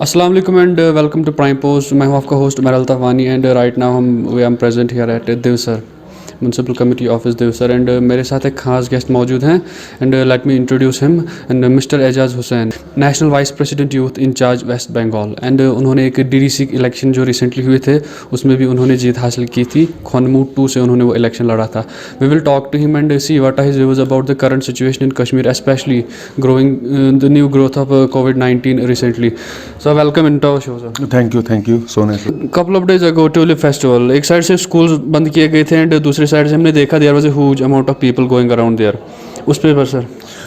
अस्सलाम वालेकुम and welcome to Prime Post. मैं हूं आपका होस्ट मेरल तवानी and right now we am present here at Devsar municipal committee office Devsar and मेरे साथ एक खास गेस्ट मौजूद हैं and let me introduce him and mister Ejaz Hussain, national vice president youth incharge West Bengal and उन्होंने एक डीडीसी इलेक्शन जो रिसेंटली हुए थे उसमें भी उन्होंने जीत हासिल की थी। खोनमू 2 से उन्होंने वो इलेक्शन लड़ा था। We will talk to him and see what are his views about the current situation in Kashmir, specially growing the new growth of COVID-19 recently. So welcome in to show sir. Thank you so nice. Couple of days ago tulip festival, एक side से school बंद किए गए थे and दूसरी side से हमने देखा there was a huge amount of people going around there. उस पर सर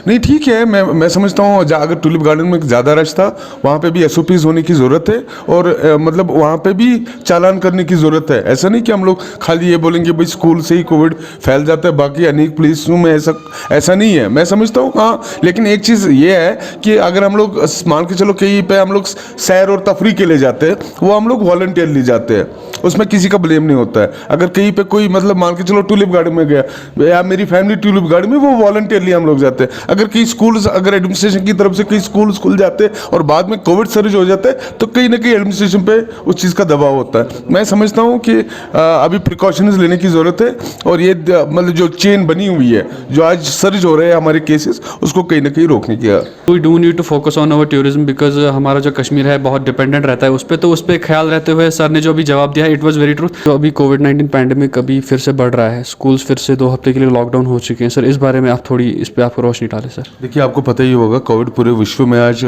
नहीं ठीक है, मैं समझता हूँ अगर टूलिप गार्डन में ज़्यादा रश था वहाँ पे भी SOPs होने की ज़रूरत है और मतलब वहाँ पे भी चालान करने की ज़रूरत है। ऐसा नहीं कि हम लोग खाली ये बोलेंगे भाई स्कूल से ही कोविड फैल जाता है, बाकी अनेक प्लेसों में ऐसा नहीं है। मैं समझता हूँ हाँ, लेकिन एक चीज़ ये है कि अगर हम लोग मान के चलो कहीं पे हम लोग सैर और तफरी के लिए जाते हैं वो हम लोग वॉलंटियरली जाते हैं, उसमें किसी का ब्लेम नहीं होता है। अगर कहीं पे कोई मतलब मान के चलो टूलिप गार्डन में गया या मेरी फैमिली टूलिप गार्डन में, वो वॉलंटियरली हम लोग जाते हैं। अगर कई स्कूल, अगर एडमिनिस्ट्रेशन की तरफ से कई स्कूल खुल जाते और बाद में कोविड सर्ज हो जाता है तो कहीं ना कहीं एडमिनिस्ट्रेशन पे उस चीज़ का दबाव होता है। मैं समझता हूँ कि अभी प्रिकॉशंस लेने की ज़रूरत है और ये मतलब जो चेन बनी हुई है जो आज सर्ज हो रहे हैं हमारे केसेस, उसको कहीं ना कहीं रोकने की। We do need to focus on our tourism because हमारा जो कश्मीर है बहुत डिपेंडेंट रहता है उस पर, तो उस पर ख्याल रहते हुए सर ने जो अभी जवाब दिया है इट वाज वेरी ट्रू। तो अभी COVID-19 पैंडेमिक अभी फिर से बढ़ रहा है, स्कूल्स फिर से 2 हफ्ते के लिए लॉकडाउन हो चुके हैं। सर इस बारे में आप थोड़ी इस पर आपको रोशनी डालें सर। देखिए, आपको पता ही होगा कोविड पूरे विश्व में आज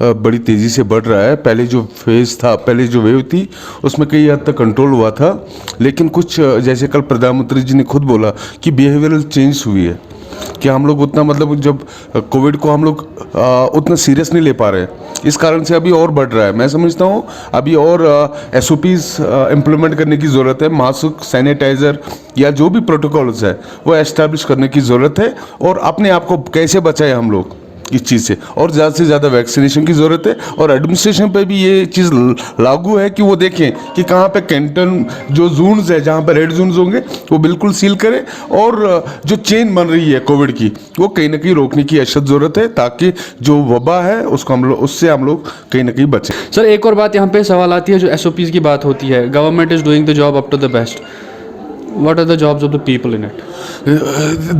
बड़ी तेज़ी से बढ़ रहा है। पहले जो फेज़ था, पहले जो वेव थी उसमें कई हद तक कंट्रोल हुआ था, लेकिन कुछ जैसे कल प्रधानमंत्री जी ने खुद बोला कि बिहेवियरल चेंज हुई है कि हम लोग उतना मतलब जब कोविड को हम लोग उतना सीरियस नहीं ले पा रहे, इस कारण से अभी और बढ़ रहा है। मैं समझता हूँ अभी और SOPs इम्प्लीमेंट करने की ज़रूरत है, मास्क, सैनिटाइज़र या जो भी प्रोटोकॉल्स है वो एस्टैब्लिश करने की ज़रूरत है और अपने आप को कैसे बचाए हम लोग इस चीज़ से, और ज़्यादा से ज़्यादा वैक्सीनेशन की ज़रूरत है। और एडमिनिस्ट्रेशन पे भी ये चीज़ लागू है कि वो देखें कि कहाँ पे कैंटन जो जोन्स है जहाँ पे रेड जोन्स होंगे वो बिल्कुल सील करें और जो चेन बन रही है कोविड की वो कहीं ना कहीं रोकने की अशद ज़रूरत है ताकि जो वबा है उसको हम लोग उससे हम लोग कहीं ना कहीं बचें। सर एक और बात यहाँ पे सवाल आती है, जो SOPs की बात होती है, government is doing the job up to the best, what are the jobs of the people in it?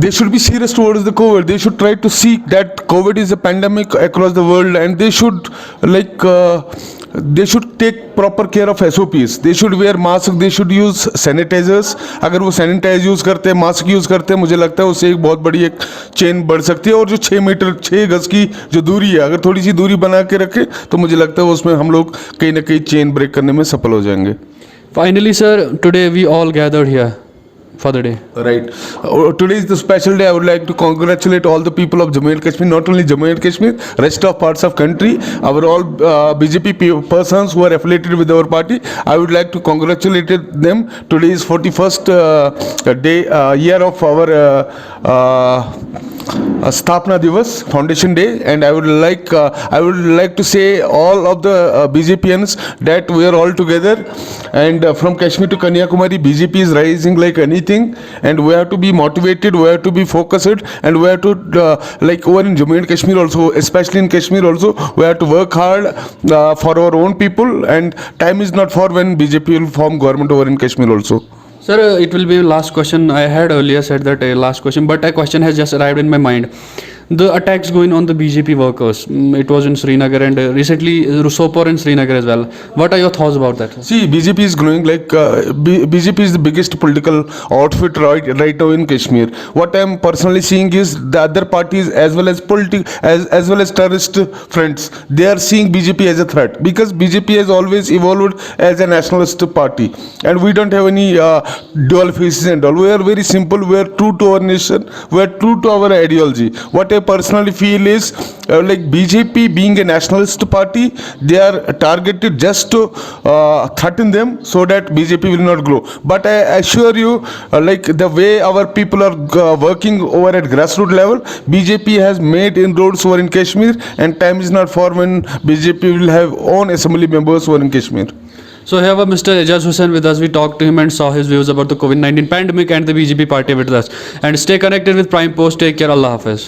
They should be serious towards the COVID. They should try to see that COVID is a pandemic across the world and they should they should take proper care of SOPs. They should wear masks, they should use sanitizers. अगर वो sanitise use करते हैं, mask use करते हैं, मुझे लगता है उससे एक बहुत बड़ी एक चेन बढ़ सकती है। और जो 6 मीटर 6 गज़ की जो दूरी है, अगर थोड़ी सी दूरी बना के रखें तो मुझे लगता है उसमें हम लोग कहीं ना कहीं चेन ब्रेक करने में सफल हो जाएंगे। Finally sir, today we all gathered here for the day. Right. Today is the special day. I would like to congratulate all the people of Jammu and Kashmir, not only Jammu and Kashmir, rest of parts of country, our all BJP persons who are affiliated with our party. I would like to congratulate them. Today is 41st year of our Sthapna Divas, Foundation Day, and I would like to say all of the BJPians that we are all together, and from Kashmir to Kanyakumari, BJP is rising like anything, and we have to be motivated, we have to be focused, and we have to like over in Jammu and Kashmir also, especially in Kashmir also, we have to work hard for our own people, and time is not for when BJP will form government over in Kashmir also. Sir, it will be last question. I had earlier said that last question, but a question has just arrived in my mind. The attacks going on the BJP workers, it was in Srinagar and recently Sopore in Srinagar as well. What are your thoughts about that? See, BJP is growing like BJP is the biggest political outfit right now in Kashmir. What I am personally seeing is the other parties as well as as well as terrorist fronts, they are seeing BJP as a threat because BJP has always evolved as a nationalist party and we don't have any dual faces and all. We are very simple. We are true to our nation. We are true to our ideology. What I personally feel is like BJP being a nationalist party, they are targeted just to threaten them so that BJP will not grow. But I assure you, like the way our people are working over at grassroots level, BJP has made inroads over in Kashmir, and time is not for when BJP will have own assembly members over in Kashmir. So here was Mr. Ejaz Hussain with us. We talked to him and saw his views about the COVID-19 pandemic and the BJP party with us. And stay connected with Prime Post. Take care. Allah Hafiz.